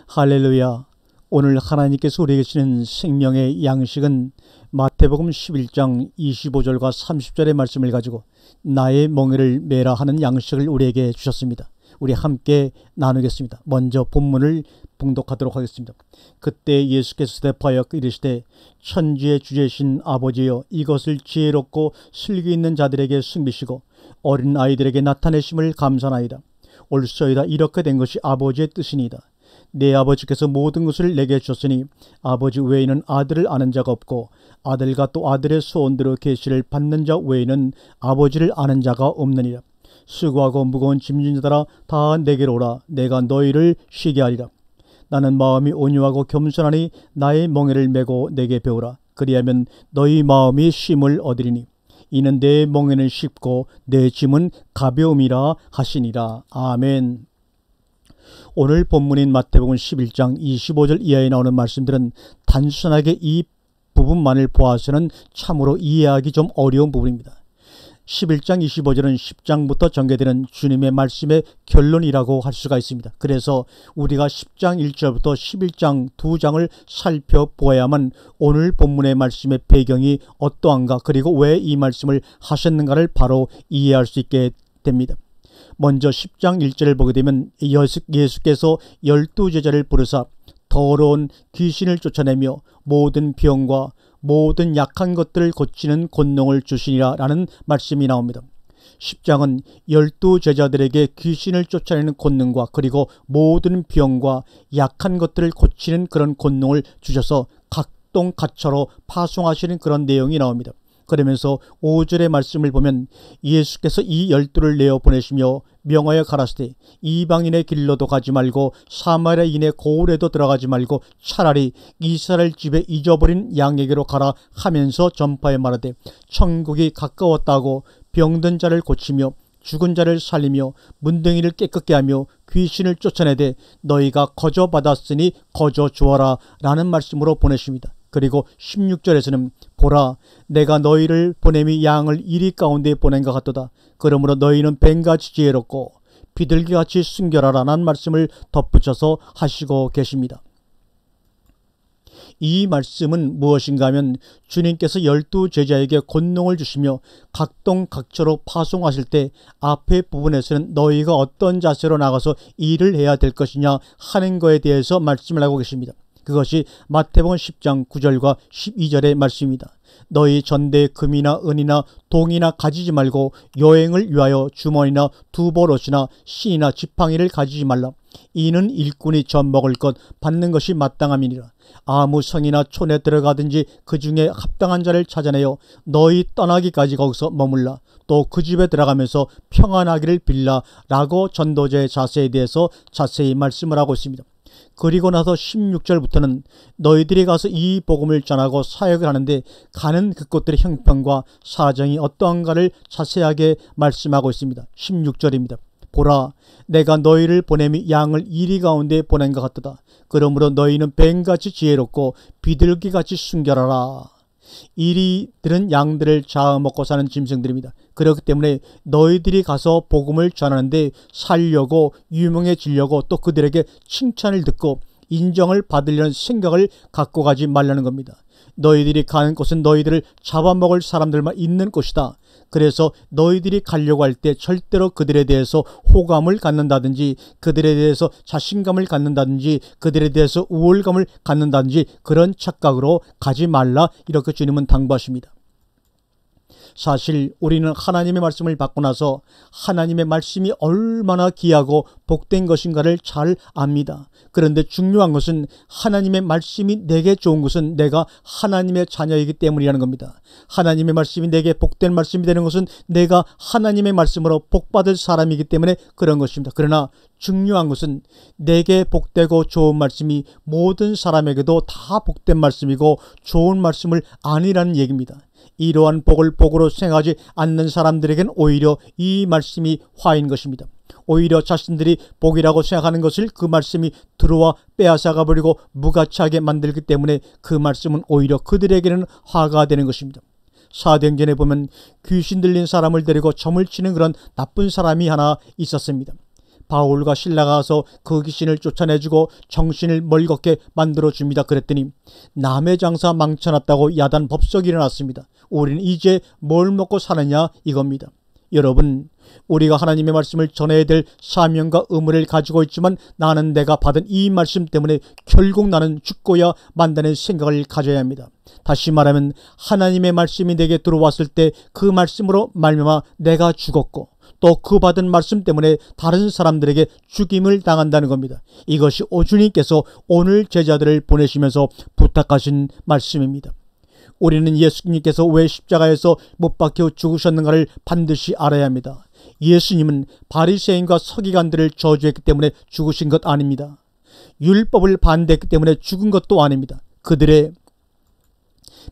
할렐루야. 오늘 하나님께서 우리에게 주시는 생명의 양식은 마태복음 11장 25절과 30절의 말씀을 가지고 나의 멍에를 메라 하는 양식을 우리에게 주셨습니다. 우리 함께 나누겠습니다. 먼저 본문을 봉독하도록 하겠습니다. 그때 예수께서 대답하여 이르시되 천지의 주제신 아버지여, 이것을 지혜롭고 슬기 있는 자들에게 숨기시고 어린 아이들에게 나타내심을 감사나이다. 옳소이다. 이렇게 된 것이 아버지의 뜻이니이다. 내 아버지께서 모든 것을 내게 주셨으니 아버지 외에는 아들을 아는 자가 없고 아들과 또 아들의 소원대로 계시를 받는 자 외에는 아버지를 아는 자가 없느니라. 수고하고 무거운 짐진 자들아 다 내게로 오라. 내가 너희를 쉬게 하리라. 나는 마음이 온유하고 겸손하니 나의 멍에를 메고 내게 배우라. 그리하면 너희 마음이 쉼을 얻으리니 이는 내 멍에는 쉽고 내 짐은 가벼움이라 하시니라. 아멘. 오늘 본문인 마태복음 11장 25절 이하에 나오는 말씀들은 단순하게 이 부분만을 보아서는 참으로 이해하기 좀 어려운 부분입니다. 11장 25절은 10장부터 전개되는 주님의 말씀의 결론이라고 할 수가 있습니다. 그래서 우리가 10장 1절부터 11장 2장을 살펴보아야만 오늘 본문의 말씀의 배경이 어떠한가, 그리고 왜 이 말씀을 하셨는가를 바로 이해할 수 있게 됩니다. 먼저 10장 1절을 보게 되면 예수께서 12제자를 부르사 더러운 귀신을 쫓아내며 모든 병과 모든 약한 것들을 고치는 권능을 주시니라 라는 말씀이 나옵니다. 10장은 12제자들에게 귀신을 쫓아내는 권능과 그리고 모든 병과 약한 것들을 고치는 그런 권능을 주셔서 각동각처로 파송하시는 그런 내용이 나옵니다. 그러면서 5절의 말씀을 보면 예수께서 이 12를 내어 보내시며 명하여 가라사대 이방인의 길로도 가지 말고 사마리아인의 고을에도 들어가지 말고 차라리 이스라엘 집에 잊어버린 양에게로 가라 하면서 전파해 말하되 천국이 가까웠다고 병든 자를 고치며 죽은 자를 살리며 문둥이를 깨끗게 하며 귀신을 쫓아내되 너희가 거저 받았으니 거저 주어라 라는 말씀으로 보내십니다. 그리고 16절에서는 보라, 내가 너희를 보냄이 양을 이리 가운데 보낸 것 같도다. 그러므로 너희는 뱀같이 지혜롭고 비둘기같이 순결하라 라는 말씀을 덧붙여서 하시고 계십니다. 이 말씀은 무엇인가 하면 주님께서 12제자에게 권능을 주시며 각동각처로 파송하실 때 앞에 부분에서는 너희가 어떤 자세로 나가서 일을 해야 될 것이냐 하는 것에 대해서 말씀을 하고 계십니다. 그것이 마태복음 10장 9절과 12절의 말씀입니다. 너희 전대에 금이나 은이나 동이나 가지지 말고 여행을 위하여 주머니나 두보롯이나 신이나 지팡이를 가지지 말라. 이는 일꾼이 젖먹을 것 받는 것이 마땅함이니라. 아무 성이나 촌에 들어가든지 그 중에 합당한 자를 찾아내어 너희 떠나기까지 거기서 머물라. 또 그 집에 들어가면서 평안하기를 빌라 라고 전도자의 자세에 대해서 자세히 말씀을 하고 있습니다. 그리고 나서 16절부터는 너희들이 가서 이 복음을 전하고 사역을 하는데 가는 그곳들의 형편과 사정이 어떠한가를 자세하게 말씀하고 있습니다. 16절입니다. 보라, 내가 너희를 보냄이 양을 이리 가운데 보낸 것 같도다. 그러므로 너희는 뱀같이 지혜롭고 비둘기같이 순결하라. 이리들은 양들을 잡아먹고 사는 짐승들입니다. 그렇기 때문에 너희들이 가서 복음을 전하는데 살려고 유명해지려고 또 그들에게 칭찬을 듣고 인정을 받으려는 생각을 갖고 가지 말라는 겁니다. 너희들이 가는 곳은 너희들을 잡아먹을 사람들만 있는 곳이다. 그래서 너희들이 가려고 할 때 절대로 그들에 대해서 호감을 갖는다든지 그들에 대해서 자신감을 갖는다든지 그들에 대해서 우월감을 갖는다든지 그런 착각으로 가지 말라 이렇게 주님은 당부하십니다. 사실 우리는 하나님의 말씀을 받고 나서 하나님의 말씀이 얼마나 귀하고 복된 것인가를 잘 압니다. 그런데 중요한 것은 하나님의 말씀이 내게 좋은 것은 내가 하나님의 자녀이기 때문이라는 겁니다. 하나님의 말씀이 내게 복된 말씀이 되는 것은 내가 하나님의 말씀으로 복받을 사람이기 때문에 그런 것입니다. 그러나 중요한 것은 내게 복되고 좋은 말씀이 모든 사람에게도 다 복된 말씀이고 좋은 말씀을 아니라는 얘기입니다. 이러한 복을 복으로 생각하지 않는 사람들에겐 오히려 이 말씀이 화인 것입니다. 오히려 자신들이 복이라고 생각하는 것을 그 말씀이 들어와 빼앗아가 버리고 무가치하게 만들기 때문에 그 말씀은 오히려 그들에게는 화가 되는 것입니다. 사도행전에 보면 귀신 들린 사람을 데리고 점을 치는 그런 나쁜 사람이 하나 있었습니다. 바울과 신라가 가서 그 귀신을 쫓아내주고 정신을 멀겋게 만들어줍니다. 그랬더니 남의 장사 망쳐놨다고 야단 법석이 일어났습니다. 우리는 이제 뭘 먹고 사느냐 이겁니다. 여러분, 우리가 하나님의 말씀을 전해야 될 사명과 의무를 가지고 있지만 나는 내가 받은 이 말씀 때문에 결국 나는 죽고야 만다는 생각을 가져야 합니다. 다시 말하면 하나님의 말씀이 내게 들어왔을 때 그 말씀으로 말미암아 내가 죽었고 또 그 받은 말씀 때문에 다른 사람들에게 죽임을 당한다는 겁니다. 이것이 오주님께서 오늘 제자들을 보내시면서 부탁하신 말씀입니다. 우리는 예수님께서 왜 십자가에서 못 박혀 죽으셨는가를 반드시 알아야 합니다. 예수님은 바리새인과 서기관들을 저주했기 때문에 죽으신 것 아닙니다. 율법을 반대했기 때문에 죽은 것도 아닙니다. 그들의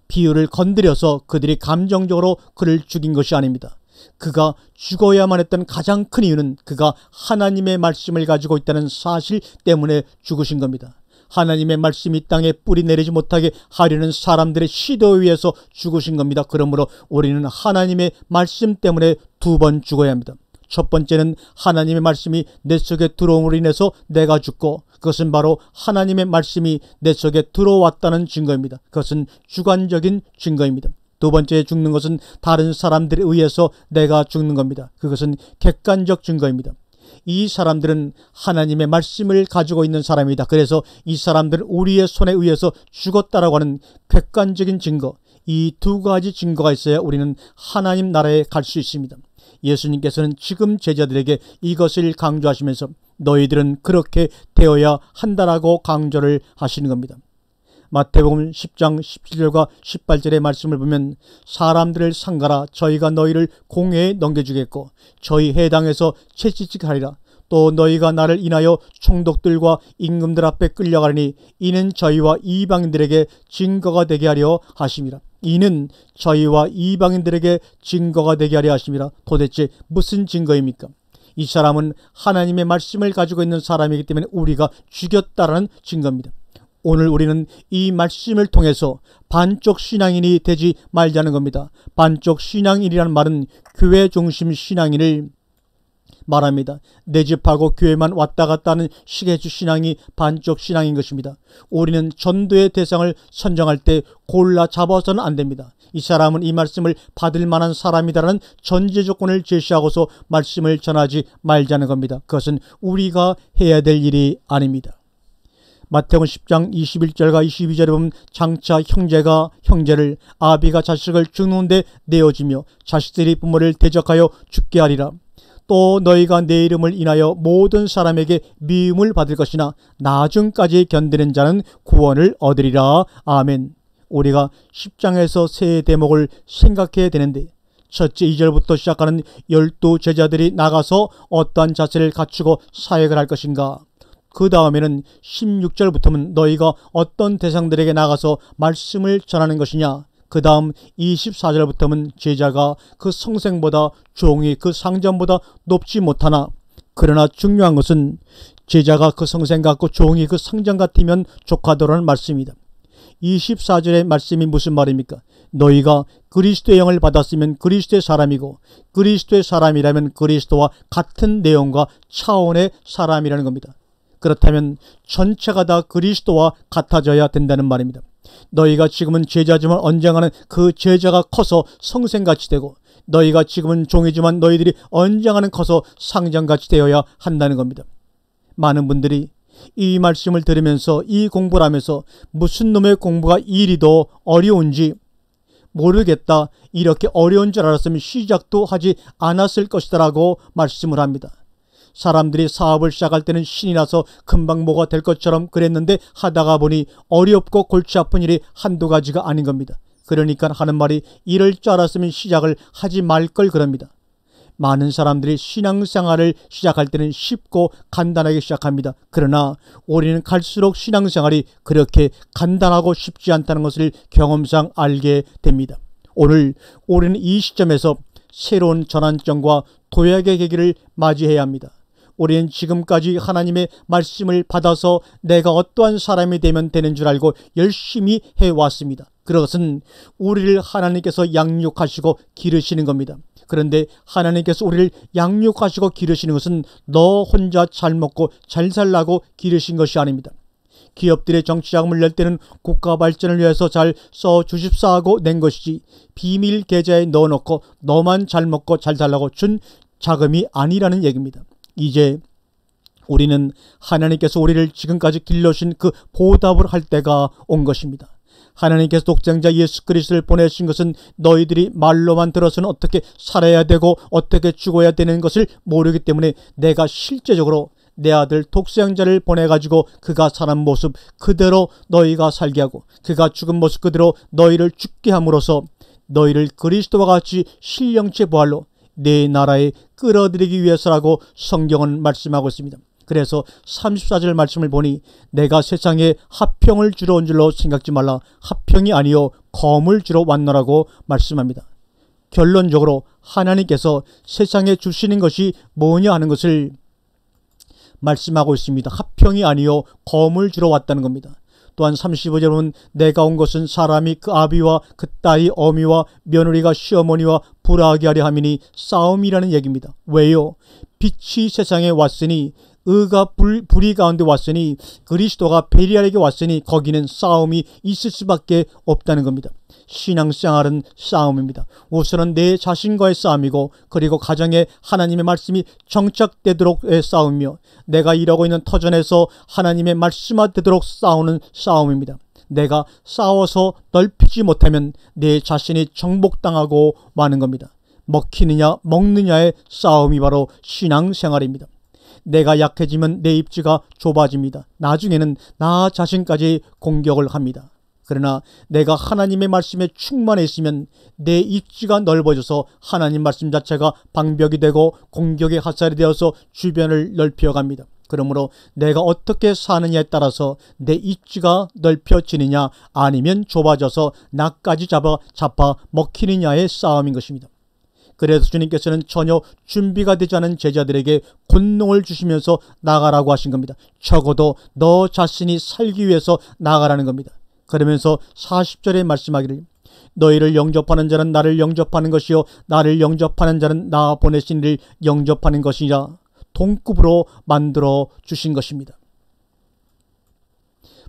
비유를 건드려서 그들이 감정적으로 그를 죽인 것이 아닙니다. 그가 죽어야만 했던 가장 큰 이유는 그가 하나님의 말씀을 가지고 있다는 사실 때문에 죽으신 겁니다. 하나님의 말씀이 땅에 뿌리 내리지 못하게 하려는 사람들의 시도에 의해서 죽으신 겁니다. 그러므로 우리는 하나님의 말씀 때문에 2번 죽어야 합니다. 첫 번째는 하나님의 말씀이 내 속에 들어옴으로 인해서 내가 죽고, 그것은 바로 하나님의 말씀이 내 속에 들어왔다는 증거입니다. 그것은 주관적인 증거입니다. 두 번째 죽는 것은 다른 사람들에 의해서 내가 죽는 겁니다. 그것은 객관적 증거입니다. 이 사람들은 하나님의 말씀을 가지고 있는 사람이다. 그래서 이 사람들은 우리의 손에 의해서 죽었다라고 하는 객관적인 증거, 이 2가지 증거가 있어야 우리는 하나님 나라에 갈 수 있습니다. 예수님께서는 지금 제자들에게 이것을 강조하시면서 너희들은 그렇게 되어야 한다라고 강조를 하시는 겁니다. 마태복음 10장 17절과 18절의 말씀을 보면 사람들을 상가라, 저희가 너희를 공회에 넘겨주겠고 저희 해당에서 채찍질 하리라. 또 너희가 나를 인하여 총독들과 임금들 앞에 끌려가리니 이는 저희와 이방인들에게 증거가 되게 하려 하심이라. 이는 저희와 이방인들에게 증거가 되게 하려 하심이라. 도대체 무슨 증거입니까? 이 사람은 하나님의 말씀을 가지고 있는 사람이기 때문에 우리가 죽였다라는 증거입니다. 오늘 우리는 이 말씀을 통해서 반쪽 신앙인이 되지 말자는 겁니다. 반쪽 신앙인이라는 말은 교회 중심 신앙인을 말합니다. 내 집하고 교회만 왔다 갔다 하는 시계주 신앙이 반쪽 신앙인 것입니다. 우리는 전도의 대상을 선정할 때 골라 잡아서는 안 됩니다. 이 사람은 이 말씀을 받을 만한 사람이다라는 전제 조건을 제시하고서 말씀을 전하지 말자는 겁니다. 그것은 우리가 해야 될 일이 아닙니다. 마태복음 10장 21절과 22절에 보면 장차 형제가 형제를, 아비가 자식을 죽는데 내어주며 자식들이 부모를 대적하여 죽게 하리라. 또 너희가 내 이름을 인하여 모든 사람에게 미움을 받을 것이나 나중까지 견디는 자는 구원을 얻으리라. 아멘. 우리가 10장에서 세 대목을 생각해야 되는데, 첫째 2절부터 시작하는 12 제자들이 나가서 어떠한 자세를 갖추고 사역을 할 것인가. 그 다음에는 16절부터는 너희가 어떤 대상들에게 나가서 말씀을 전하는 것이냐. 그 다음 24절부터는 제자가 그 성생보다 종이 그 상전보다 높지 못하나, 그러나 중요한 것은 제자가 그 성생 같고 종이 그 상전 같으면 족하도라는 말씀입니다. 24절의 말씀이 무슨 말입니까? 너희가 그리스도의 영을 받았으면 그리스도의 사람이고 그리스도의 사람이라면 그리스도와 같은 내용과 차원의 사람이라는 겁니다. 그렇다면 전체가 다 그리스도와 같아져야 된다는 말입니다. 너희가 지금은 제자지만 언젠가는 그 제자가 커서 성생같이 되고, 너희가 지금은 종이지만 너희들이 언젠가는 커서 상전같이 되어야 한다는 겁니다. 많은 분들이 이 말씀을 들으면서 이 공부를 하면서 무슨 놈의 공부가 이리도 어려운지 모르겠다, 이렇게 어려운 줄 알았으면 시작도 하지 않았을 것이다 라고 말씀을 합니다. 사람들이 사업을 시작할 때는 신이 나서 금방 뭐가 될 것처럼 그랬는데 하다가 보니 어렵고 골치 아픈 일이 한두 가지가 아닌 겁니다. 그러니까 하는 말이 이럴 줄 알았으면 시작을 하지 말 걸 그럽니다. 많은 사람들이 신앙생활을 시작할 때는 쉽고 간단하게 시작합니다. 그러나 우리는 갈수록 신앙생활이 그렇게 간단하고 쉽지 않다는 것을 경험상 알게 됩니다. 오늘 우리는 이 시점에서 새로운 전환점과 도약의 계기를 맞이해야 합니다. 우리는 지금까지 하나님의 말씀을 받아서 내가 어떠한 사람이 되면 되는 줄 알고 열심히 해왔습니다. 그것은 우리를 하나님께서 양육하시고 기르시는 겁니다. 그런데 하나님께서 우리를 양육하시고 기르시는 것은 너 혼자 잘 먹고 잘 살라고 기르신 것이 아닙니다. 기업들의 정치자금을 낼 때는 국가 발전을 위해서 잘 써주십사 하고 낸 것이지 비밀 계좌에 넣어놓고 너만 잘 먹고 잘 살라고 준 자금이 아니라는 얘기입니다. 이제 우리는 하나님께서 우리를 지금까지 길러주신 그 보답을 할 때가 온 것입니다. 하나님께서 독생자 예수 그리스도를 보내신 것은 너희들이 말로만 들어서는 어떻게 살아야 되고 어떻게 죽어야 되는 것을 모르기 때문에 내가 실제적으로 내 아들 독생자를 보내가지고 그가 사는 모습 그대로 너희가 살게 하고 그가 죽은 모습 그대로 너희를 죽게 함으로써 너희를 그리스도와 같이 신령체 부활로 내 나라에 끌어들이기 위해서라고 성경은 말씀하고 있습니다. 그래서 34절 말씀을 보니 내가 세상에 화평을 주러 온 줄로 생각지 말라. 화평이 아니요 검을 주러 왔노라고 말씀합니다. 결론적으로 하나님께서 세상에 주시는 것이 뭐냐 하는 것을 말씀하고 있습니다. 화평이 아니요 검을 주러 왔다는 겁니다. 또한 35절은 내가 온 것은 사람이 그 아비와 그 딸이 어미와 며느리가 시어머니와 불화하게 하려 함이니 싸움이라는 얘기입니다. 왜요? 빛이 세상에 왔으니 의가 불의 가운데 왔으니 그리스도가 베리알에게 왔으니 거기는 싸움이 있을 수밖에 없다는 겁니다. 신앙생활은 싸움입니다. 우선은 내 자신과의 싸움이고 그리고 가정에 하나님의 말씀이 정착되도록의 싸움이며 내가 일하고 있는 터전에서 하나님의 말씀이 되도록 싸우는 싸움입니다. 내가 싸워서 넓히지 못하면 내 자신이 정복당하고 마는 겁니다. 먹히느냐 먹느냐의 싸움이 바로 신앙생활입니다. 내가 약해지면 내 입지가 좁아집니다. 나중에는 나 자신까지 공격을 합니다. 그러나 내가 하나님의 말씀에 충만해 있으면 내 입지가 넓어져서 하나님 말씀 자체가 방벽이 되고 공격의 화살이 되어서 주변을 넓혀갑니다. 그러므로 내가 어떻게 사느냐에 따라서 내 입지가 넓혀지느냐 아니면 좁아져서 나까지 잡아 먹히느냐의 싸움인 것입니다. 그래서 주님께서는 전혀 준비가 되지 않은 제자들에게 권능을 주시면서 나가라고 하신 겁니다. 적어도 너 자신이 살기 위해서 나가라는 겁니다. 그러면서 40절에 말씀하기를 너희를 영접하는 자는 나를 영접하는 것이요 나를 영접하는 자는 나 보내신 이를 영접하는 것이라 동급으로 만들어 주신 것입니다.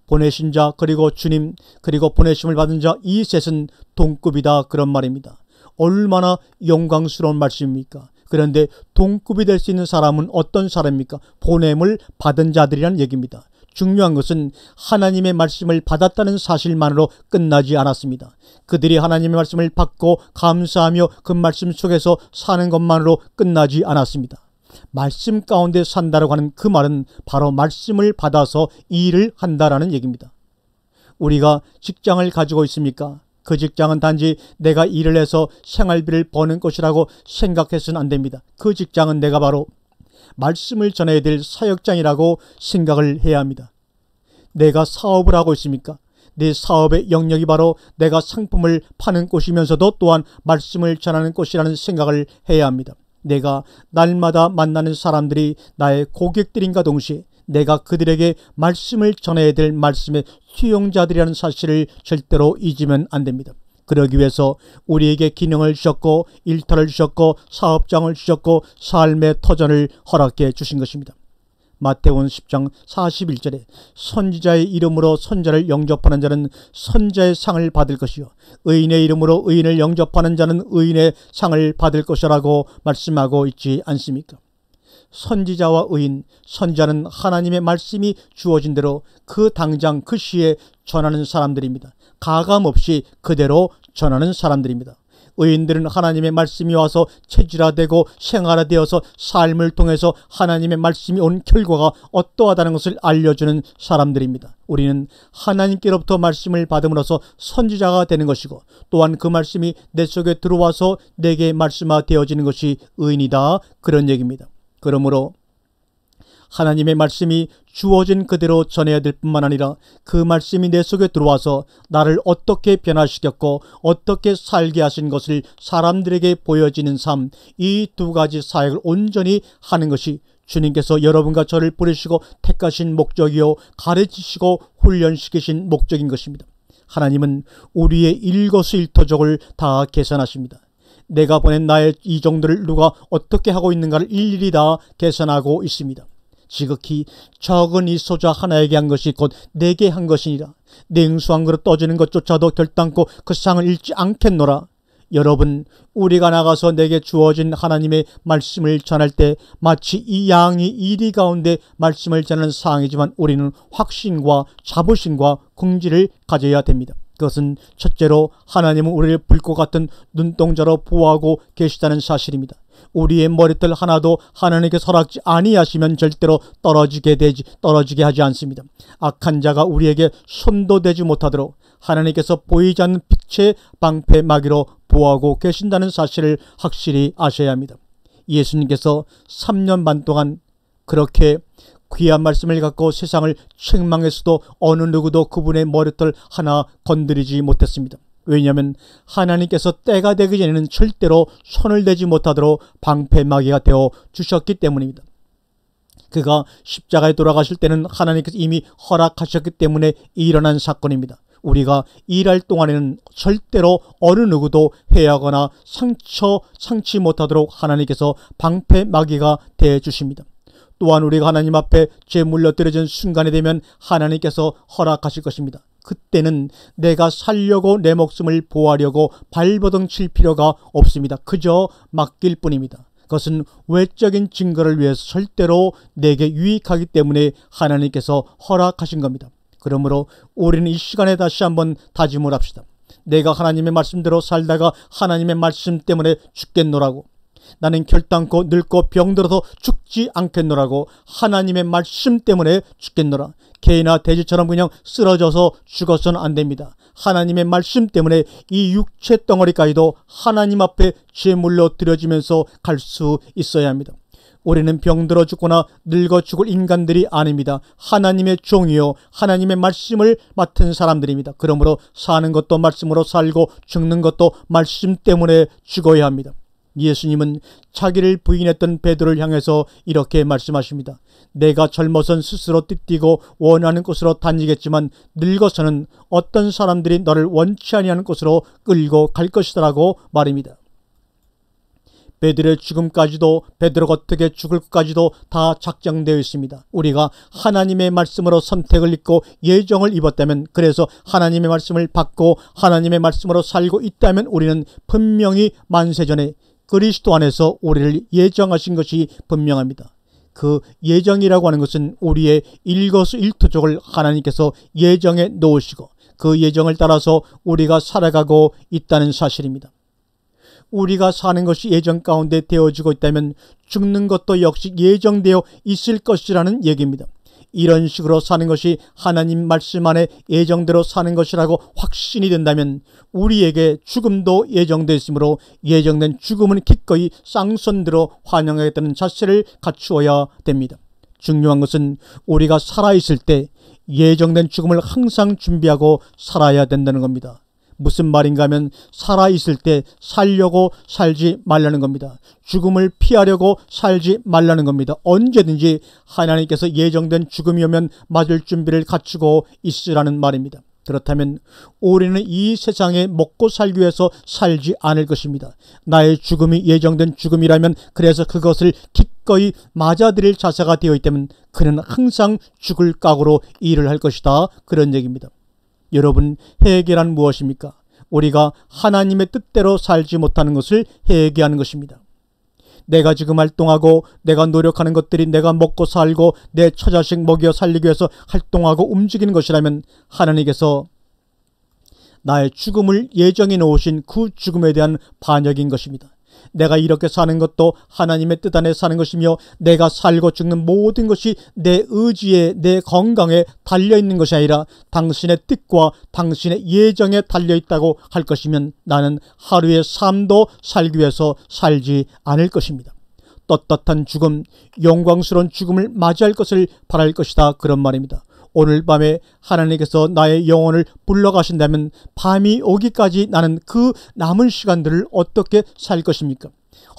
보내신 자 그리고 주님 그리고 보내심을 받은 자 이 셋은 동급이다 그런 말입니다. 얼마나 영광스러운 말씀입니까? 그런데 동급이 될 수 있는 사람은 어떤 사람입니까? 보냄을 받은 자들이라는 얘기입니다. 중요한 것은 하나님의 말씀을 받았다는 사실만으로 끝나지 않았습니다. 그들이 하나님의 말씀을 받고 감사하며 그 말씀 속에서 사는 것만으로 끝나지 않았습니다. 말씀 가운데 산다라고 하는 그 말은 바로 말씀을 받아서 일을 한다라는 얘기입니다. 우리가 직장을 가지고 있습니까? 그 직장은 단지 내가 일을 해서 생활비를 버는 것이라고 생각해서는 안 됩니다. 그 직장은 내가 바로 말씀을 전해야 될 사역장이라고 생각을 해야 합니다. 내가 사업을 하고 있습니까? 내 사업의 영역이 바로 내가 상품을 파는 곳이면서도 또한 말씀을 전하는 곳이라는 생각을 해야 합니다. 내가 날마다 만나는 사람들이 나의 고객들인가 동시에 내가 그들에게 말씀을 전해야 될 말씀의 수용자들이라는 사실을 절대로 잊으면 안 됩니다. 그러기 위해서 우리에게 기능을 주셨고 일터를 주셨고 사업장을 주셨고 삶의 터전을 허락해 주신 것입니다. 마태복음 10장 41절에 선지자의 이름으로 선자를 영접하는 자는 선자의 상을 받을 것이요 의인의 이름으로 의인을 영접하는 자는 의인의 상을 받을 것이라고 말씀하고 있지 않습니까? 선지자와 의인, 선지자는 하나님의 말씀이 주어진 대로 그 당장 그 시에 전하는 사람들입니다. 가감없이 그대로 전하는 사람들입니다. 의인들은 하나님의 말씀이 와서 체질화되고 생활화되어서 삶을 통해서 하나님의 말씀이 온 결과가 어떠하다는 것을 알려주는 사람들입니다. 우리는 하나님께로부터 말씀을 받음으로써 선지자가 되는 것이고 또한 그 말씀이 내 속에 들어와서 내게 말씀화되어지는 것이 의인이다 그런 얘기입니다. 그러므로 하나님의 말씀이 주어진 그대로 전해야 될 뿐만 아니라 그 말씀이 내 속에 들어와서 나를 어떻게 변화시켰고 어떻게 살게 하신 것을 사람들에게 보여지는 삶, 이 두 가지 사역을 온전히 하는 것이 주님께서 여러분과 저를 부르시고 택하신 목적이요 가르치시고 훈련시키신 목적인 것입니다. 하나님은 우리의 일거수일투족을 다 계산하십니다. 내가 보낸 나의 이종들을 누가 어떻게 하고 있는가를 일일이 다 계산하고 있습니다. 지극히 적은 이 소자 하나에게 한 것이 곧 내게 한 것이니라. 내 응수한 그릇 떠지는 것조차도 결단코 그 상을 잃지 않겠노라. 여러분, 우리가 나가서 내게 주어진 하나님의 말씀을 전할 때 마치 이 양이 이리 가운데 말씀을 전하는 상황이지만 우리는 확신과 자부심과 긍지를 가져야 됩니다. 그것은 첫째로 하나님은 우리를 불꽃 같은 눈동자로 보호하고 계시다는 사실입니다. 우리의 머리털 하나도 하나님께 허락지 아니하시면 절대로 떨어지게 하지 않습니다. 악한 자가 우리에게 손도 대지 못하도록 하나님께서 보이지 않는 빛의 방패막이로 보호하고 계신다는 사실을 확실히 아셔야 합니다. 예수님께서 3년 반 동안 그렇게 귀한 말씀을 갖고 세상을 책망했어도 어느 누구도 그분의 머리털 하나 건드리지 못했습니다. 왜냐하면 하나님께서 때가 되기 전에는 절대로 손을 대지 못하도록 방패막이가 되어 주셨기 때문입니다. 그가 십자가에 돌아가실 때는 하나님께서 이미 허락하셨기 때문에 일어난 사건입니다. 우리가 일할 동안에는 절대로 어느 누구도 해하거나 상치 못하도록 하나님께서 방패막이가 되어 주십니다. 또한 우리가 하나님 앞에 제물로 드려진 순간이 되면 하나님께서 허락하실 것입니다. 그때는 내가 살려고 내 목숨을 보호하려고 발버둥 칠 필요가 없습니다. 그저 맡길 뿐입니다. 그것은 외적인 증거를 위해서 절대로 내게 유익하기 때문에 하나님께서 허락하신 겁니다. 그러므로 우리는 이 시간에 다시 한번 다짐을 합시다. 내가 하나님의 말씀대로 살다가 하나님의 말씀 때문에 죽겠노라고, 나는 결단코 늙고 병들어서 죽지 않겠노라고, 하나님의 말씀 때문에 죽겠노라. 개나 돼지처럼 그냥 쓰러져서 죽어서는 안 됩니다. 하나님의 말씀 때문에 이 육체 덩어리까지도 하나님 앞에 제물로 드려지면서 갈 수 있어야 합니다. 우리는 병들어 죽거나 늙어 죽을 인간들이 아닙니다. 하나님의 종이요 하나님의 말씀을 맡은 사람들입니다. 그러므로 사는 것도 말씀으로 살고 죽는 것도 말씀 때문에 죽어야 합니다. 예수님은 자기를 부인했던 베드로를 향해서 이렇게 말씀하십니다. 내가 젊어선 스스로 띠뛰고 원하는 곳으로 다니겠지만 늙어서는 어떤 사람들이 너를 원치 아니하는 곳으로 끌고 갈 것이라고 말입니다. 베드로의 죽음까지도, 베드로가 어떻게 죽을 것까지도 다 작정되어 있습니다. 우리가 하나님의 말씀으로 선택을 입고 예정을 입었다면, 그래서 하나님의 말씀을 받고 하나님의 말씀으로 살고 있다면 우리는 분명히 만세전에 그리스도 안에서 우리를 예정하신 것이 분명합니다. 그 예정이라고 하는 것은 우리의 일거수일투족을 하나님께서 예정해 놓으시고 그 예정을 따라서 우리가 살아가고 있다는 사실입니다. 우리가 사는 것이 예정 가운데 되어지고 있다면 죽는 것도 역시 예정되어 있을 것이라는 얘기입니다. 이런 식으로 사는 것이 하나님 말씀 안에 예정대로 사는 것이라고 확신이 된다면 우리에게 죽음도 예정되어 있으므로 예정된 죽음은 기꺼이 쌍손들어 환영하겠다는 자세를 갖추어야 됩니다. 중요한 것은 우리가 살아있을 때 예정된 죽음을 항상 준비하고 살아야 된다는 겁니다. 무슨 말인가 하면 살아있을 때 살려고 살지 말라는 겁니다. 죽음을 피하려고 살지 말라는 겁니다. 언제든지 하나님께서 예정된 죽음이 오면 맞을 준비를 갖추고 있으라는 말입니다. 그렇다면 우리는 이 세상에 먹고 살기 위해서 살지 않을 것입니다. 나의 죽음이 예정된 죽음이라면 그래서 그것을 기꺼이 맞아들일 자세가 되어 있다면 그는 항상 죽을 각오로 일을 할 것이다. 그런 얘기입니다. 여러분, 회개란 무엇입니까? 우리가 하나님의 뜻대로 살지 못하는 것을 회개하는 것입니다. 내가 지금 활동하고 내가 노력하는 것들이 내가 먹고 살고 내 처자식 먹여 살리기 위해서 활동하고 움직이는 것이라면 하나님께서 나의 죽음을 예정해 놓으신 그 죽음에 대한 반역인 것입니다. 내가 이렇게 사는 것도 하나님의 뜻 안에 사는 것이며 내가 살고 죽는 모든 것이 내 의지에, 내 건강에 달려있는 것이 아니라 당신의 뜻과 당신의 예정에 달려있다고 할 것이면 나는 하루의 삶도 살기 위해서 살지 않을 것입니다. 떳떳한 죽음, 영광스러운 죽음을 맞이할 것을 바랄 것이다. 그런 말입니다. 오늘 밤에 하나님께서 나의 영혼을 불러가신다면 밤이 오기까지 나는 그 남은 시간들을 어떻게 살 것입니까?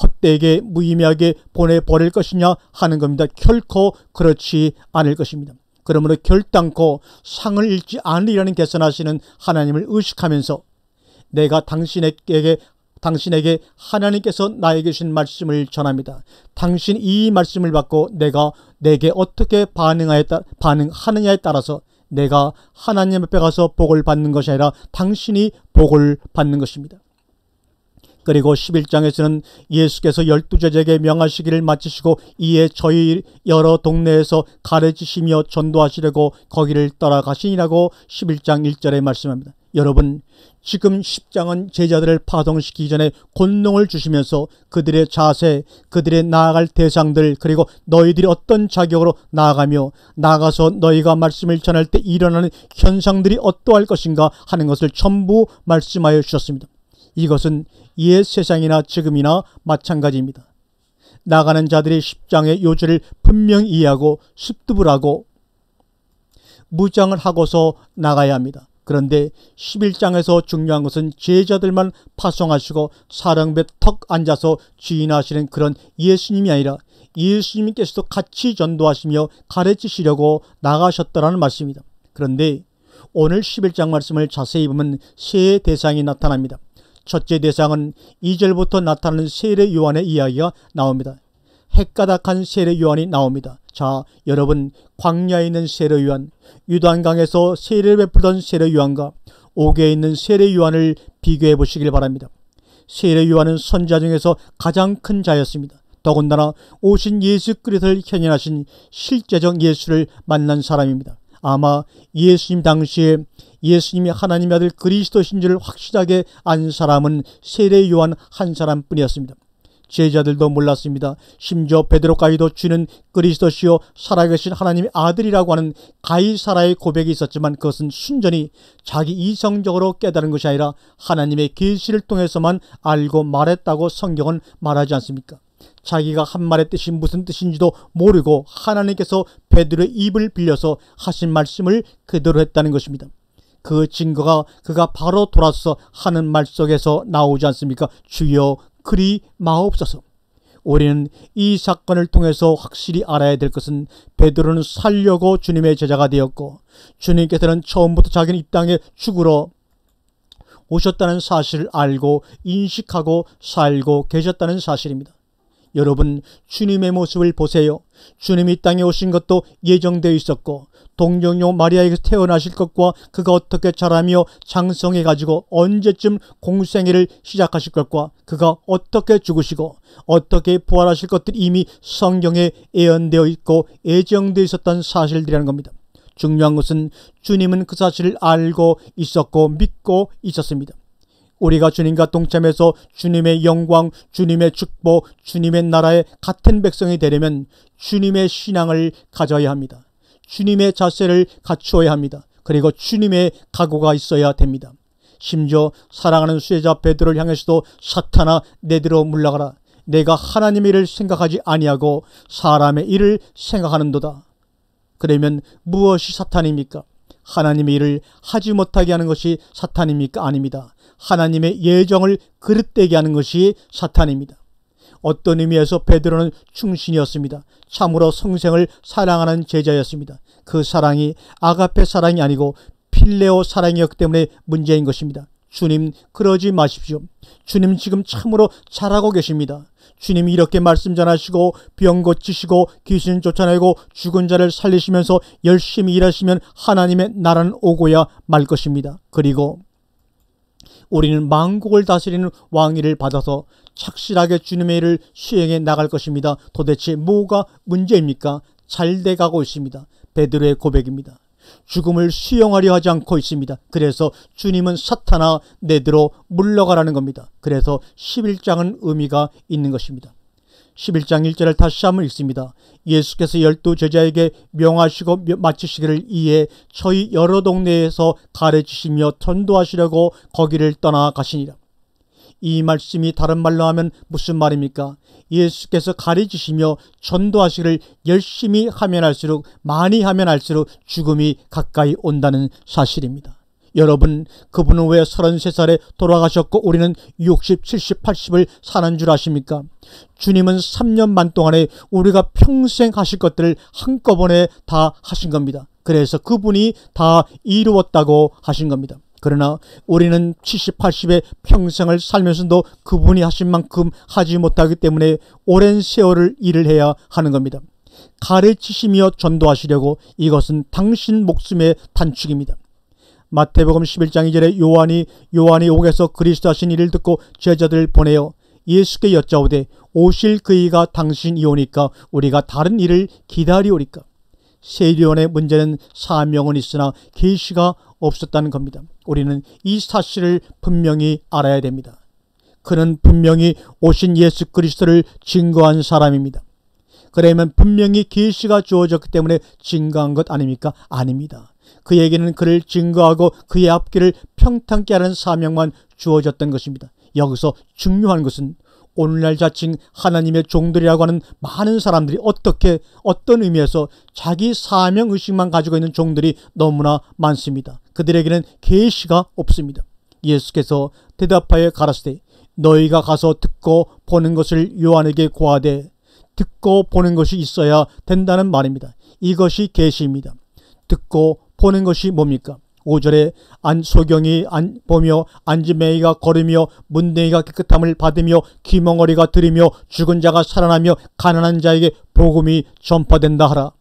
헛되게 무의미하게 보내버릴 것이냐 하는 겁니다. 결코 그렇지 않을 것입니다. 그러므로 결단코 상을 잃지 않으리라는 계산하시는 하나님을 의식하면서 내가 당신에게 하나님께서 나에게 주신 말씀을 전합니다. 당신 이 말씀을 받고 내게 어떻게 반응하느냐에 따라서 내가 하나님 앞에 가서 복을 받는 것이 아니라 당신이 복을 받는 것입니다. 그리고 11장에서는 예수께서 12제자에게 명하시기를 마치시고 이에 저희 여러 동네에서 가르치시며 전도하시려고 거기를 떠나가시니라고 11장 1절에 말씀합니다. 여러분, 지금 10장은 제자들을 파송시키기 전에 권능을 주시면서 그들의 자세, 그들의 나아갈 대상들, 그리고 너희들이 어떤 자격으로 나아가서 너희가 말씀을 전할 때 일어나는 현상들이 어떠할 것인가 하는 것을 전부 말씀하여 주셨습니다. 이것은 옛 세상이나 지금이나 마찬가지입니다. 나가는 자들이 10장의 요지를 분명히 이해하고 습득을 하고 무장을 하고서 나가야 합니다. 그런데 11장에서 중요한 것은 제자들만 파송하시고 사랑배 턱 앉아서 주인하시는 그런 예수님이 아니라 예수님께서도 같이 전도하시며 가르치시려고 나가셨다라는 말씀입니다. 그런데 오늘 11장 말씀을 자세히 보면 세 대상이 나타납니다. 첫째 대상은 2절부터 나타나는 세례 요한의 이야기가 나옵니다. 핵가닥한 세례 요한이 나옵니다. 자, 여러분, 광야에 있는 세례 요한, 유단강에서 세례를 베풀던 세례 요한과 옥에 있는 세례 요한을 비교해 보시길 바랍니다. 세례 요한은 선지자 중에서 가장 큰 자였습니다. 더군다나 오신 예수 그리스도를 현현하신 실제적 예수를 만난 사람입니다. 아마 예수님 당시에 예수님이 하나님의 아들 그리스도신 줄을 확실하게 안 사람은 세례 요한 한 사람뿐이었습니다. 제자들도 몰랐습니다. 심지어 베드로까지도 주는 그리스도시요 살아계신 하나님의 아들이라고 하는 가이사라의 고백이 있었지만 그것은 순전히 자기 이성적으로 깨달은 것이 아니라 하나님의 계시를 통해서만 알고 말했다고 성경은 말하지 않습니까? 자기가 한 말의 뜻이 무슨 뜻인지도 모르고 하나님께서 베드로의 입을 빌려서 하신 말씀을 그대로 했다는 것입니다. 그 증거가 그가 바로 돌아서 하는 말 속에서 나오지 않습니까? 주여 그리 마옵소서. 우리는 이 사건을 통해서 확실히 알아야 될 것은 베드로는 살려고 주님의 제자가 되었고 주님께서는 처음부터 자기는 이 땅에 죽으러 오셨다는 사실을 알고 인식하고 살고 계셨다는 사실입니다. 여러분, 주님의 모습을 보세요. 주님이 이 땅에 오신 것도 예정되어 있었고 동정녀 마리아에게서 태어나실 것과 그가 어떻게 자라며 장성해 가지고 언제쯤 공생애를 시작하실 것과 그가 어떻게 죽으시고 어떻게 부활하실 것들이 이미 성경에 예언되어 있고 예정되어 있었던 사실들이라는 겁니다. 중요한 것은 주님은 그 사실을 알고 있었고 믿고 있었습니다. 우리가 주님과 동참해서 주님의 영광, 주님의 축복, 주님의 나라의 같은 백성이 되려면 주님의 신앙을 가져야 합니다. 주님의 자세를 갖추어야 합니다. 그리고 주님의 각오가 있어야 됩니다. 심지어 사랑하는 수혜자 베드로를 향해서도 사탄아 내들어 물러가라. 내가 하나님의 일을 생각하지 아니하고 사람의 일을 생각하는도다. 그러면 무엇이 사탄입니까? 하나님의 일을 하지 못하게 하는 것이 사탄입니까? 아닙니다. 하나님의 예정을 그릇되게 하는 것이 사탄입니다. 어떤 의미에서 베드로는 충신이었습니다. 참으로 성생을 사랑하는 제자였습니다. 그 사랑이 아가페 사랑이 아니고 필레오 사랑이었기 때문에 문제인 것입니다. 주님 그러지 마십시오. 주님 지금 참으로 잘하고 계십니다. 주님이 이렇게 말씀 전하시고 병 고치시고 귀신 쫓아내고 죽은 자를 살리시면서 열심히 일하시면 하나님의 나라는 오고야 말 것입니다. 그리고 우리는 만국을 다스리는 왕위를 받아서 착실하게 주님의 일을 수행해 나갈 것입니다. 도대체 뭐가 문제입니까? 잘 돼가고 있습니다. 베드로의 고백입니다. 죽음을 수용하려 하지 않고 있습니다. 그래서 주님은 사탄아 내들어 물러가라는 겁니다. 그래서 11장은 의미가 있는 것입니다. 11장 1절을 다시 한번 읽습니다. 예수께서 12제자에게 명하시고 마치시기를 이에 저희 여러 동네에서 가르치시며 전도하시려고 거기를 떠나가시니라. 이 말씀이 다른 말로 하면 무슨 말입니까? 예수께서 가르치시며 전도하시기를 열심히 하면 할수록 많이 하면 할수록 죽음이 가까이 온다는 사실입니다. 여러분, 그분은 왜 33살에 돌아가셨고 우리는 60, 70, 80을 사는 줄 아십니까? 주님은 3년 반 동안에 우리가 평생 하실 것들을 한꺼번에 다 하신 겁니다. 그래서 그분이 다 이루었다고 하신 겁니다. 그러나 우리는 70, 80의 평생을 살면서도 그분이 하신 만큼 하지 못하기 때문에 오랜 세월을 일을 해야 하는 겁니다. 가르치시며 전도하시려고 이것은 당신 목숨의 단축입니다. 마태복음 11장 2절에 요한이 옥에서 그리스도 하신 일을 듣고 제자들을 보내어 예수께 여짜오되 오실 그이가 당신이 오니까 우리가 다른 일을 기다리오리까. 세리온의 문제는 사명은 있으나 계시가 없었다는 겁니다. 우리는 이 사실을 분명히 알아야 됩니다. 그는 분명히 오신 예수 그리스도를 증거한 사람입니다. 그러면 분명히 계시가 주어졌기 때문에 증거한 것 아닙니까? 아닙니다. 그에게는 그를 증거하고 그의 앞길을 평탄케 하는 사명만 주어졌던 것입니다. 여기서 중요한 것은 오늘날 자칭 하나님의 종들이라고 하는 많은 사람들이 어떤 의미에서 자기 사명의식만 가지고 있는 종들이 너무나 많습니다. 그들에게는 계시가 없습니다. 예수께서 대답하여 가라사대 너희가 가서 듣고 보는 것을 요한에게 고하되, 듣고 보는 것이 있어야 된다는 말입니다. 이것이 계시입니다. 듣고 보는 것이 뭡니까? 5절에 소경이 보며 안지매이가 걸으며 문둥이가 깨끗함을 받으며 귀멍어리가 들으며 죽은 자가 살아나며 가난한 자에게 복음이 전파된다 하라.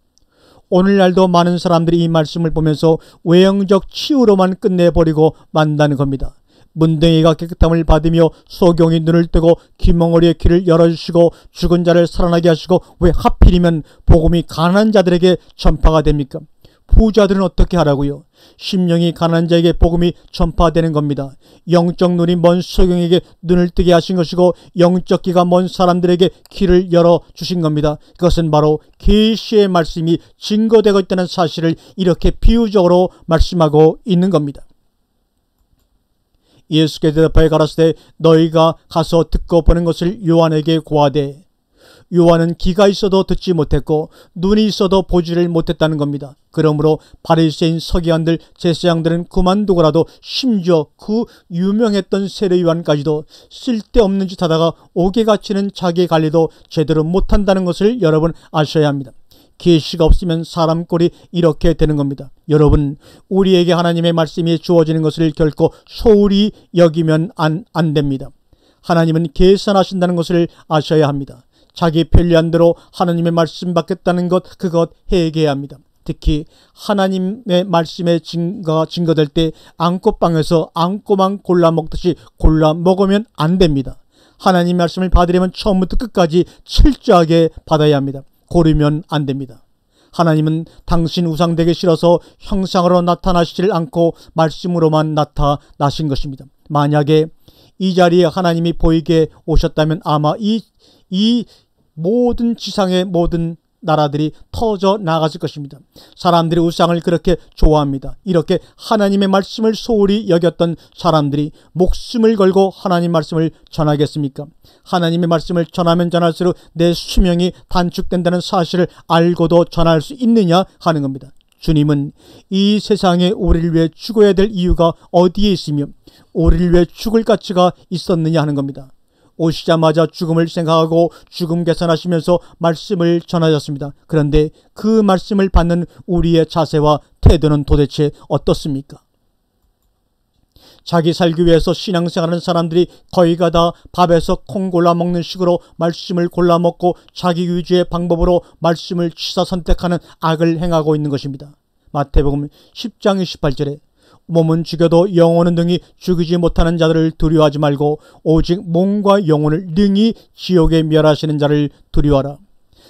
오늘날도 많은 사람들이 이 말씀을 보면서 외형적 치유로만 끝내버리고 만다는 겁니다. 문둥이가 깨끗함을 받으며 소경이 눈을 뜨고 귀멍어리의 귀를 열어주시고 죽은 자를 살아나게 하시고 왜 하필이면 복음이 가난한 자들에게 전파가 됩니까? 부자들은 어떻게 하라고요? 심령이 가난한 자에게 복음이 전파되는 겁니다. 영적 눈이 먼 소경에게 눈을 뜨게 하신 것이고 영적 귀가 먼 사람들에게 귀를 열어주신 겁니다. 그것은 바로 계시의 말씀이 증거되고 있다는 사실을 이렇게 비유적으로 말씀하고 있는 겁니다. 예수께 대답하여 가라사대 너희가 가서 듣고 보는 것을 요한에게 고하되, 요한은 귀가 있어도 듣지 못했고 눈이 있어도 보지를 못했다는 겁니다. 그러므로 바리새인 서기관들 제사장들은 그만두고라도 심지어 그 유명했던 세례 요한까지도 쓸데없는 짓 하다가 옥에 갇히는 자기 관리도 제대로 못한다는 것을 여러분 아셔야 합니다. 계시가 없으면 사람 꼴이 이렇게 되는 겁니다. 여러분, 우리에게 하나님의 말씀이 주어지는 것을 결코 소홀히 여기면 안 됩니다. 하나님은 계산하신다는 것을 아셔야 합니다. 자기 편리한 대로 하나님의 말씀 받겠다는 것, 그것 회개해야 합니다. 특히 하나님의 말씀에 증거될 때 안고빵에서 안고만 골라 먹듯이 골라 먹으면 안 됩니다. 하나님 말씀을 받으려면 처음부터 끝까지 철저하게 받아야 합니다. 고르면 안 됩니다. 하나님은 당신 우상되기 싫어서 형상으로 나타나시질 않고 말씀으로만 나타나신 것입니다. 만약에 이 자리에 하나님이 보이게 오셨다면 아마 이 모든 지상의 모든 나라들이 터져 나갔을 것입니다. 사람들이 우상을 그렇게 좋아합니다. 이렇게 하나님의 말씀을 소홀히 여겼던 사람들이 목숨을 걸고 하나님 말씀을 전하겠습니까? 하나님의 말씀을 전하면 전할수록 내 수명이 단축된다는 사실을 알고도 전할 수 있느냐 하는 겁니다. 주님은 이 세상에 우리를 위해 죽어야 될 이유가 어디에 있으며 우리를 위해 죽을 가치가 있었느냐 하는 겁니다. 오시자마자 죽음을 생각하고 죽음 계산하시면서 말씀을 전하셨습니다. 그런데 그 말씀을 받는 우리의 자세와 태도는 도대체 어떻습니까? 자기 살기 위해서 신앙생활하는 사람들이 거의가 다 밥에서 콩 골라 먹는 식으로 말씀을 골라 먹고 자기 위주의 방법으로 말씀을 취사 선택하는 악을 행하고 있는 것입니다. 마태복음 10장 28절에 몸은 죽여도 영혼은 능히 죽이지 못하는 자들을 두려워하지 말고 오직 몸과 영혼을 능히 지옥에 멸하시는 자를 두려워하라.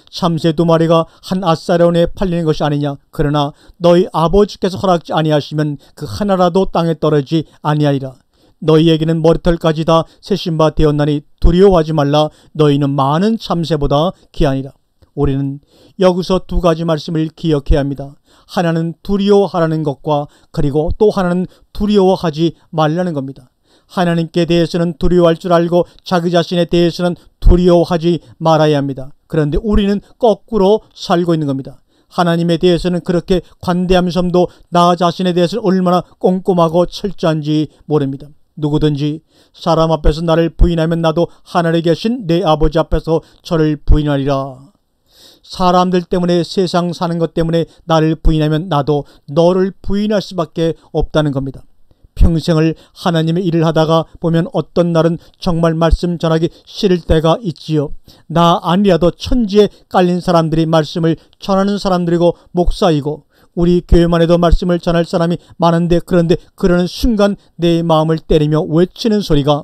참새 2마리가 한 아사리온에 팔리는 것이 아니냐. 그러나 너희 아버지께서 허락지 아니하시면 그 하나라도 땅에 떨어지지 아니하리라. 너희에게는 머리털까지 다 세신 바 되었나니 두려워하지 말라. 너희는 많은 참새보다 귀하니라. 우리는 여기서 2가지 말씀을 기억해야 합니다. 하나는 두려워하라는 것과 그리고 또 하나는 두려워하지 말라는 겁니다. 하나님께 대해서는 두려워할 줄 알고 자기 자신에 대해서는 두려워하지 말아야 합니다. 그런데 우리는 거꾸로 살고 있는 겁니다. 하나님에 대해서는 그렇게 관대하면서도 나 자신에 대해서는 얼마나 꼼꼼하고 철저한지 모릅니다. 누구든지 사람 앞에서 나를 부인하면 나도 하늘에 계신 내 아버지 앞에서 저를 부인하리라. 사람들 때문에, 세상 사는 것 때문에 나를 부인하면 나도 너를 부인할 수밖에 없다는 겁니다. 평생을 하나님의 일을 하다가 보면 어떤 날은 정말 말씀 전하기 싫을 때가 있지요. 나 아니라도 천지에 깔린 사람들이 말씀을 전하는 사람들이고 목사이고 우리 교회만 해도 말씀을 전할 사람이 많은데, 그런데 그러는 순간 내 마음을 때리며 외치는 소리가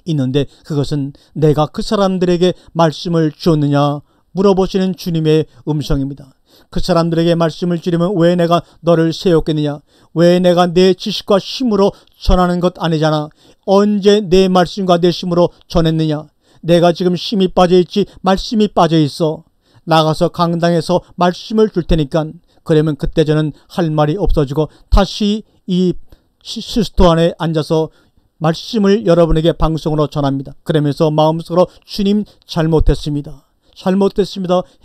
있는데, 그것은 내가 그 사람들에게 말씀을 주었느냐 물어보시는 주님의 음성입니다. 그 사람들에게 말씀을 주려면 왜 내가 너를 세웠겠느냐? 왜 내가 내 지식과 힘으로 전하는 것 아니잖아. 언제 내 말씀과 내 힘으로 전했느냐? 내가 지금 힘이 빠져있지 말씀이 빠져있어. 나가서 강당에서 말씀을 줄 테니까. 그러면 그때 저는 할 말이 없어지고 다시 이 시스토 안에 앉아서 말씀을 여러분에게 방송으로 전합니다. 그러면서 마음속으로 주님 잘못했습니다.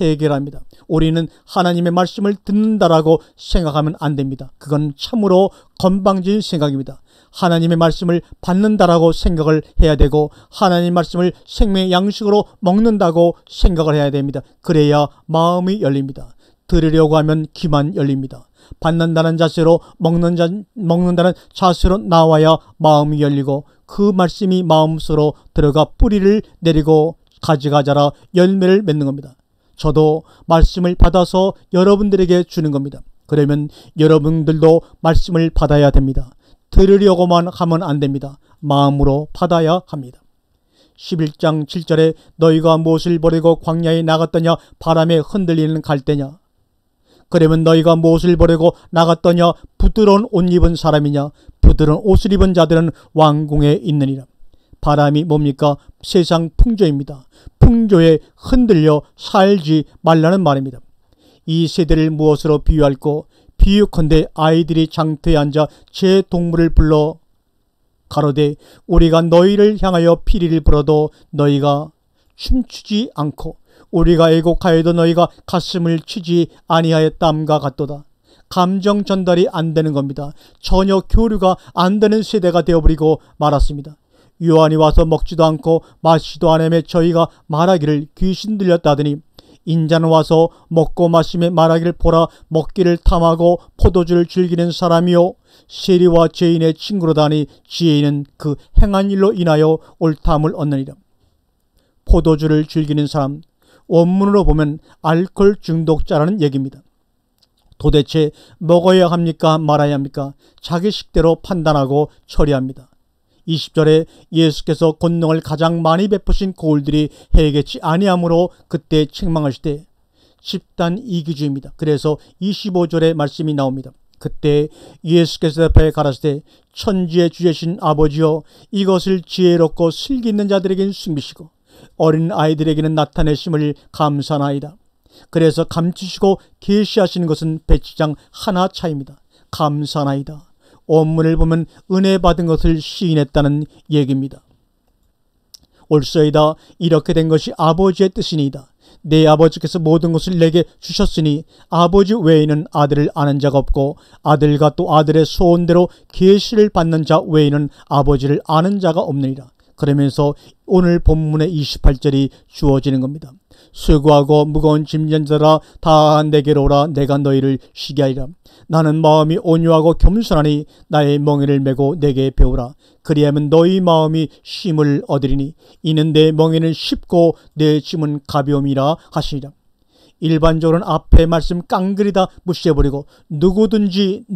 해결합니다. 우리는 하나님의 말씀을 듣는다라고 생각하면 안 됩니다. 그건 참으로 건방진 생각입니다. 하나님의 말씀을 받는다라고 생각을 해야 되고, 하나님의 말씀을 생명의 양식으로 먹는다고 생각을 해야 됩니다. 그래야 마음이 열립니다. 들으려고 하면 귀만 열립니다. 받는다는 자세로, 먹는다는 자세로 나와야 마음이 열리고, 그 말씀이 마음속으로 들어가 뿌리를 내리고 가지가 자라 열매를 맺는 겁니다. 저도 말씀을 받아서 여러분들에게 주는 겁니다. 그러면 여러분들도 말씀을 받아야 됩니다. 들으려고만 하면 안 됩니다. 마음으로 받아야 합니다. 11장 7절에 너희가 무엇을 버리고 광야에 나갔더냐? 바람에 흔들리는 갈대냐? 그러면 너희가 무엇을 버리고 나갔더냐? 부드러운 옷 입은 사람이냐? 부드러운 옷을 입은 자들은 왕궁에 있느니라. 바람이 뭡니까? 세상 풍조입니다. 풍조에 흔들려 살지 말라는 말입니다. 이 세대를 무엇으로 비유할꼬? 비유컨대 아이들이 장터에 앉아 제 동물을 불러 가로되 우리가 너희를 향하여 피리를 불어도 너희가 춤추지 않고 우리가 애곡하여도 너희가 가슴을 치지 아니하였담과 같도다. 감정 전달이 안 되는 겁니다. 전혀 교류가 안 되는 세대가 되어버리고 말았습니다. 요한이 와서 먹지도 않고 마시지도 않으며 저희가 말하기를 귀신 들렸다더니 인자는 와서 먹고 마시며 말하기를 보라 먹기를 탐하고 포도주를 즐기는 사람이요 세리와 죄인의 친구로다니 지혜인은 그 행한 일로 인하여 옳다함을 얻느니라. 포도주를 즐기는 사람, 원문으로 보면 알코올 중독자라는 얘기입니다. 도대체 먹어야 합니까 말아야 합니까? 자기 식대로 판단하고 처리합니다. 20절에 예수께서 권능을 가장 많이 베푸신 고을들이 해겠지 아니하므로 그때 책망하시되 집단 이기주의입니다. 그래서 25절에 말씀이 나옵니다. 그때 예수께서 대답하여 가라사대 천지의 주제신 아버지여 이것을 지혜롭고 슬기 있는 자들에게는 숨기시고 어린 아이들에게는 나타내심을 감사나이다. 그래서 감추시고 계시하시는 것은 배치장 하나 차입니다. 감사나이다. 원문을 보면 은혜 받은 것을 시인했다는 얘기입니다. 옳소이다. 이렇게 된 것이 아버지의 뜻이니이다. 내 아버지께서 모든 것을 내게 주셨으니 아버지 외에는 아들을 아는 자가 없고 아들과 또 아들의 소원대로 계시를 받는 자 외에는 아버지를 아는 자가 없느니라. 그러면서 오늘 본문의 28절이 주어지는 겁니다. 수고하고 무거운 짐진 자들아 다 내게로 오라. 내가 너희를 쉬게 하리라. 나는 마음이 온유하고 겸손하니 나의 멍에를 메고 내게 배우라. 그리하면 너희 마음이 쉼을 얻으리니 이는 내 멍에는 쉽고 내 짐은 가벼움이라 하시니라. 일반적으로는 앞에 말씀 깡그리 다 무시해버리고 누구든지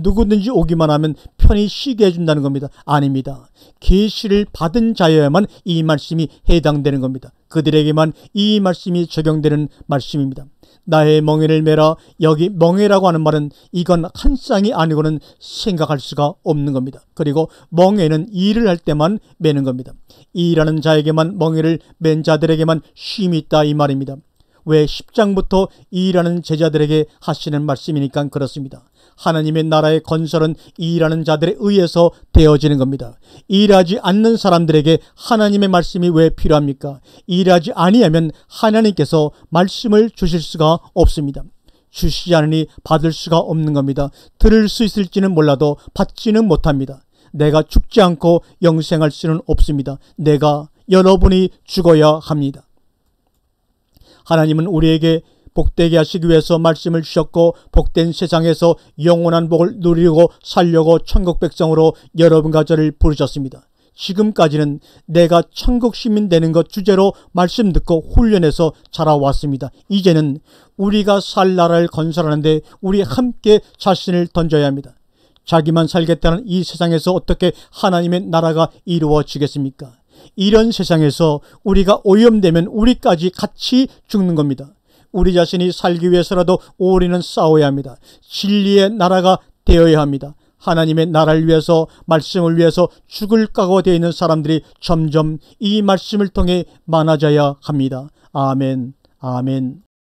오기만 하면 편히 쉬게 해준다는 겁니다. 아닙니다. 계시를 받은 자여야만 이 말씀이 해당되는 겁니다. 그들에게만 이 말씀이 적용되는 말씀입니다. 나의 멍에를 메라. 여기 멍에라고 하는 말은 이건 한 쌍이 아니고는 생각할 수가 없는 겁니다. 그리고 멍에는 일을 할 때만 매는 겁니다. 일하는 자에게만 멍에를 맨 자들에게만 쉼이 있다 이 말입니다. 왜 10장부터 일하는 제자들에게 하시는 말씀이니까 그렇습니다. 하나님의 나라의 건설은 일하는 자들에 의해서 되어지는 겁니다. 일하지 않는 사람들에게 하나님의 말씀이 왜 필요합니까? 일하지 아니하면 하나님께서 말씀을 주실 수가 없습니다. 주시지 않으니 받을 수가 없는 겁니다. 들을 수 있을지는 몰라도 받지는 못합니다. 내가 죽지 않고 영생할 수는 없습니다. 여러분이 죽어야 합니다. 하나님은 우리에게 복되게 하시기 위해서 말씀을 주셨고, 복된 세상에서 영원한 복을 누리고 살려고 천국 백성으로 여러분과 저를 부르셨습니다. 지금까지는 내가 천국 시민 되는 것 주제로 말씀 듣고 훈련해서 자라왔습니다. 이제는 우리가 살 나라를 건설하는데 우리 함께 자신을 던져야 합니다. 자기만 살겠다는 이 세상에서 어떻게 하나님의 나라가 이루어지겠습니까? 이런 세상에서 우리가 오염되면 우리까지 같이 죽는 겁니다. 우리 자신이 살기 위해서라도 우리는 싸워야 합니다. 진리의 나라가 되어야 합니다. 하나님의 나라를 위해서, 말씀을 위해서 죽을 각오가 되어 있는 사람들이 점점 이 말씀을 통해 많아져야 합니다. 아멘, 아멘.